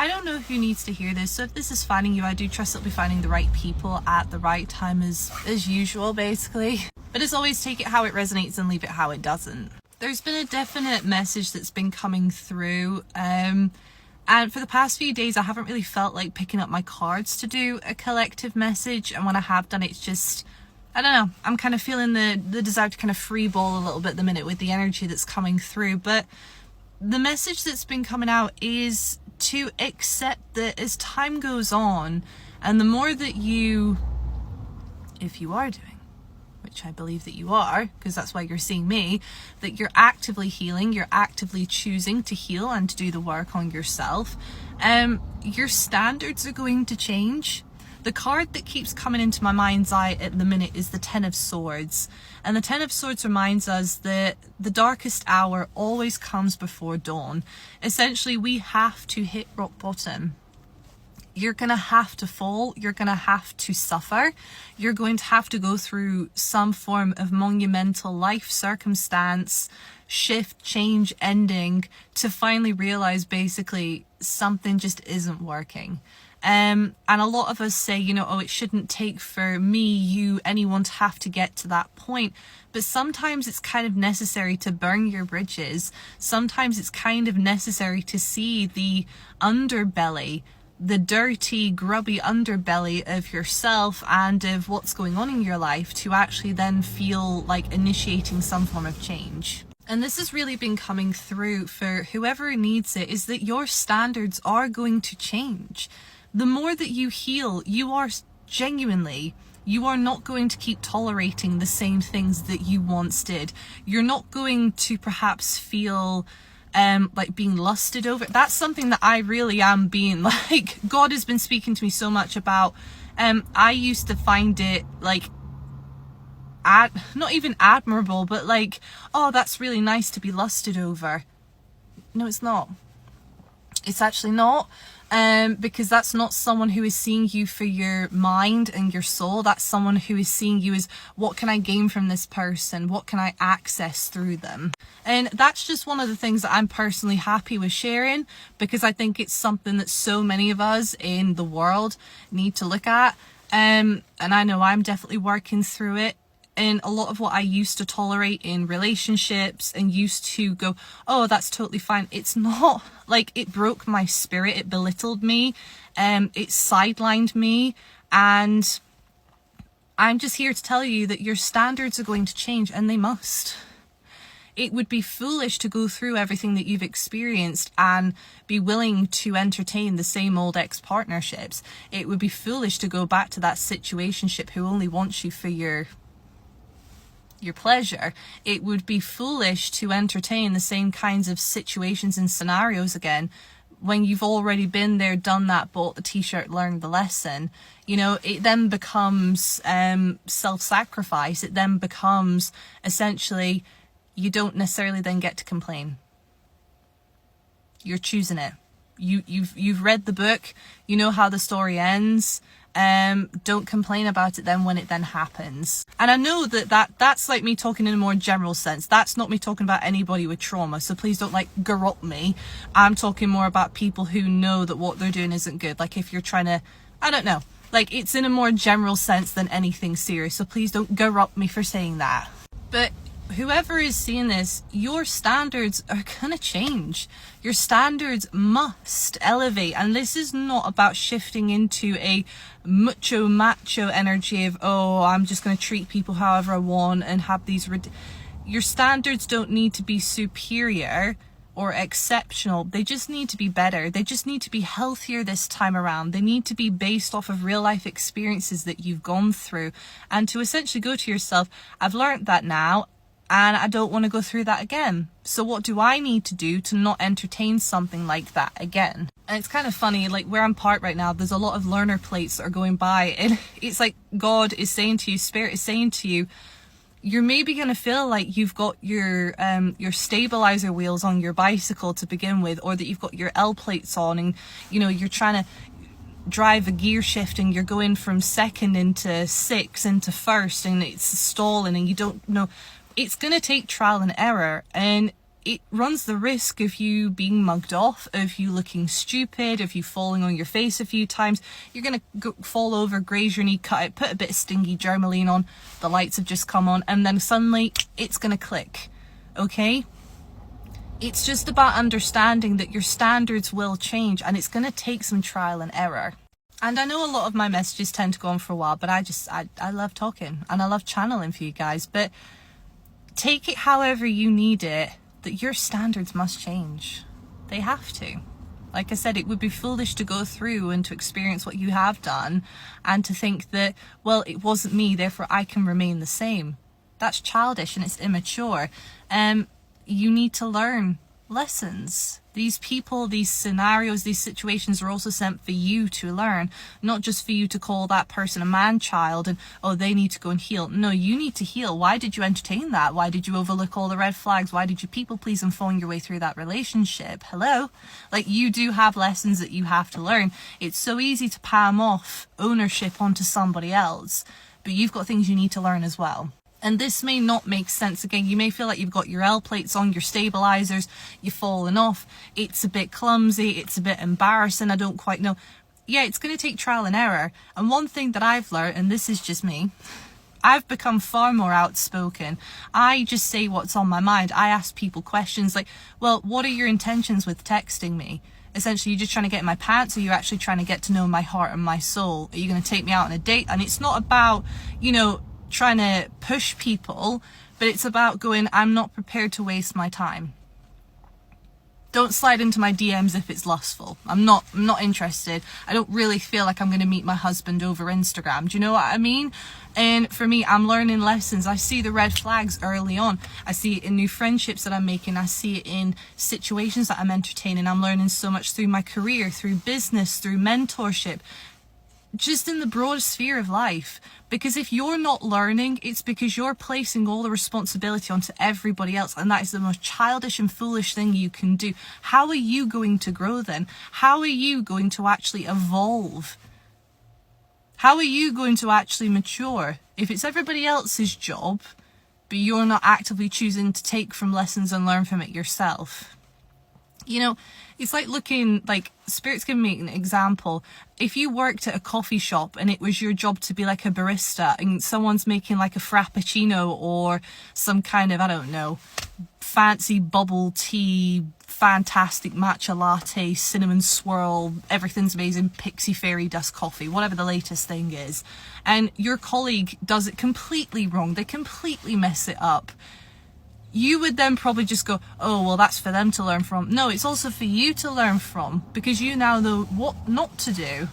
I don't know who needs to hear this, so if this is finding you, I do trust it'll be finding the right people at the right time as usual, basically. But as always, take it how it resonates and leave it how it doesn't. There's been a definite message that's been coming through, and for the past few days I haven't really felt like picking up my cards to do a collective message, and when I have done it, it's just, I don't know, I'm kind of feeling the desire to kind of freeball a little bit at the minute with the energy that's coming through. But the message that's been coming out is to accept that as time goes on, and the more that you, if you are doing, which I believe that you are, because that's why you're seeing me, that you're actively healing, you're actively choosing to heal and to do the work on yourself, your standards are going to change. The card that keeps coming into my mind's eye at the minute is the Ten of Swords. And the Ten of Swords reminds us that the darkest hour always comes before dawn. Essentially, we have to hit rock bottom. You're going to have to fall. You're going to have to suffer. You're going to have to go through some form of monumental life circumstance, shift, change, ending, to finally realize basically something just isn't working. And a lot of us say, you know, oh, it shouldn't take for me, you, anyone to have to get to that point. But sometimes it's kind of necessary to burn your bridges. Sometimes it's kind of necessary to see the underbelly, the dirty, grubby underbelly of yourself and of what's going on in your life, to actually then feel like initiating some form of change. And this has really been coming through for whoever needs it, is that your standards are going to change. The more that you heal, you are genuinely, you are not going to keep tolerating the same things that you once did. You're not going to perhaps feel like being lusted over. That's something that I really am being, like, God has been speaking to me so much about. I used to find it like not even admirable, but like, oh, that's really nice to be lusted over. No, it's not. It's actually not. Because that's not someone who is seeing you for your mind and your soul. That's someone who is seeing you as, what can I gain from this person? What can I access through them? And that's just one of the things that I'm personally happy with sharing, because I think it's something that so many of us in the world need to look at. And I know I'm definitely working through it. And a lot of what I used to tolerate in relationships and used to go, oh, that's totally fine. It's not. Like, it broke my spirit. It belittled me. It sidelined me. And I'm just here to tell you that your standards are going to change, and they must. It would be foolish to go through everything that you've experienced and be willing to entertain the same old ex-partnerships. It would be foolish to go back to that situationship who only wants you for your pleasure. It would be foolish to entertain the same kinds of situations and scenarios again when you've already been there, done that, bought the t-shirt, learned the lesson. You know, it then becomes self-sacrifice. It then becomes essentially, you don't necessarily then get to complain. You're choosing it. You've read the book. You know how the story ends. Don't complain about it then when it then happens. And I know that's like me talking in a more general sense. That's not me talking about anybody with trauma, so please don't like garrot me. I'm talking more about people who know that what they're doing isn't good. Like, if you're trying to, I don't know, like, it's in a more general sense than anything serious, so please don't garrot me for saying that. But whoever is seeing this, your standards are gonna change. Your standards must elevate. And this is not about shifting into a macho energy of, oh, I'm just gonna treat people however I want and have these your standards don't need to be superior or exceptional. They just need to be better. They just need to be healthier this time around. They need to be based off of real life experiences that you've gone through, and to essentially go to yourself, I've learned that now, and I don't want to go through that again. So what do I need to do to not entertain something like that again? And it's kind of funny, like where I'm parked right now, there's a lot of learner plates that are going by, and it's like God is saying to you, Spirit is saying to you, you're maybe going to feel like you've got your stabilizer wheels on your bicycle to begin with, or that you've got your L plates on, and you know, you're trying to drive a gear shift and you're going from second into sixth into first, and it's stalling and you don't know. It's going to take trial and error, and it runs the risk of you being mugged off, of you looking stupid, of you falling on your face a few times. You're going to fall over, graze your knee, cut it, put a bit of stingy Germaline on, the lights have just come on, and then suddenly it's going to click, okay? It's just about understanding that your standards will change, and it's going to take some trial and error. And I know a lot of my messages tend to go on for a while, but I love talking, and I love channeling for you guys, but take it however you need it, that your standards must change. They have to. Like I said, it would be foolish to go through and to experience what you have done and to think that, well, it wasn't me, therefore I can remain the same. That's childish and it's immature. You need to learn lessons. These people, these scenarios, these situations are also sent for you to learn, not just for you to call that person a man-child and, oh, they need to go and heal. No, you need to heal. Why did you entertain that? Why did you overlook all the red flags? Why did you people please and phone your way through that relationship? Hello? Like, you do have lessons that you have to learn. It's so easy to palm off ownership onto somebody else, but you've got things you need to learn as well. And this may not make sense. Again, you may feel like you've got your L plates on, your stabilizers, you've fallen off. It's a bit clumsy. It's a bit embarrassing. I don't quite know. Yeah, it's going to take trial and error. And one thing that I've learned, and this is just me, I've become far more outspoken. I just say what's on my mind. I ask people questions like, well, what are your intentions with texting me? Essentially, you're just trying to get in my pants, or you're actually trying to get to know my heart and my soul? Are you going to take me out on a date? And it's not about, trying to push people, but it's about going, I'm not prepared to waste my time. Don't slide into my DMs if it's lustful. I'm not interested. I don't really feel like I'm going to meet my husband over Instagram. Do you know what I mean? And for me, I'm learning lessons. I see the red flags early on. I see it in new friendships that I'm making. I see it in situations that I'm entertaining. I'm learning so much through my career, through business, through mentorship, just in the broad sphere of life. Because if you're not learning, it's because you're placing all the responsibility onto everybody else, and that is the most childish and foolish thing you can do. How are you going to grow then? How are you going to actually evolve? How are you going to actually mature if it's everybody else's job, but you're not actively choosing to take from lessons and learn from it yourself? It's like Spirit's giving me an example. If you worked at a coffee shop and it was your job to be like a barista, and someone's making like a frappuccino or some kind of, I don't know, fancy bubble tea, fantastic matcha latte, cinnamon swirl, everything's amazing, pixie fairy dust coffee, whatever the latest thing is, and your colleague does it completely wrong, they completely mess it up, you would then probably just go, oh, well, that's for them to learn from. No, it's also for you to learn from, because you now know what not to do.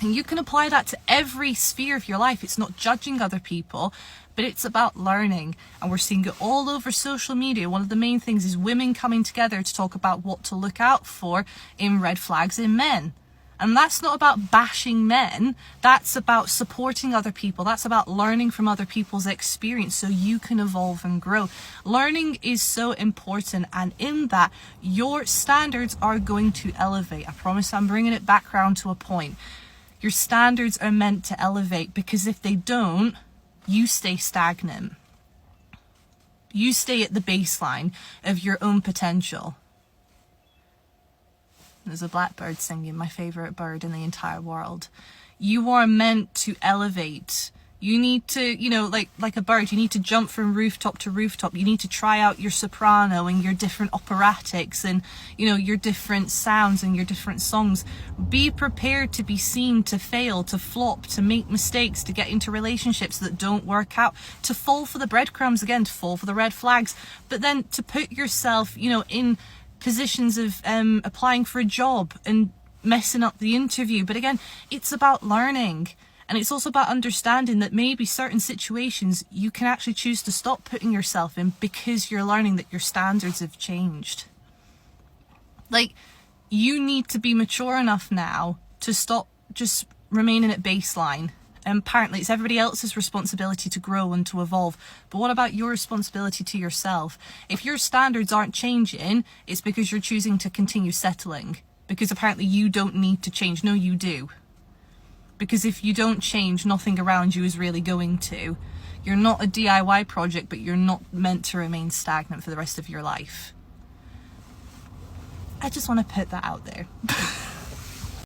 And you can apply that to every sphere of your life. It's not judging other people, but it's about learning. And we're seeing it all over social media. One of the main things is women coming together to talk about what to look out for in red flags in men. And that's not about bashing men. That's about supporting other people. That's about learning from other people's experience so you can evolve and grow. Learning is so important. And in that, your standards are going to elevate. I promise I'm bringing it back round to a point. Your standards are meant to elevate, because if they don't, you stay stagnant. You stay at the baseline of your own potential. There's a blackbird singing, my favourite bird in the entire world. You are meant to elevate. You need to, like a bird, you need to jump from rooftop to rooftop. You need to try out your soprano and your different operatics and, your different sounds and your different songs. Be prepared to be seen, to fail, to flop, to make mistakes, to get into relationships that don't work out, to fall for the breadcrumbs again, to fall for the red flags, but then to put yourself, in positions of applying for a job and messing up the interview. But again, it's about learning, and it's also about understanding that maybe certain situations you can actually choose to stop putting yourself in because you're learning that your standards have changed. Like, you need to be mature enough now to stop just remaining at baseline. And apparently it's everybody else's responsibility to grow and to evolve. But what about your responsibility to yourself? If your standards aren't changing, it's because you're choosing to continue settling. Because apparently you don't need to change. No, you do. Because if you don't change, nothing around you is really going to. You're not a DIY project, but you're not meant to remain stagnant for the rest of your life. I just want to put that out there.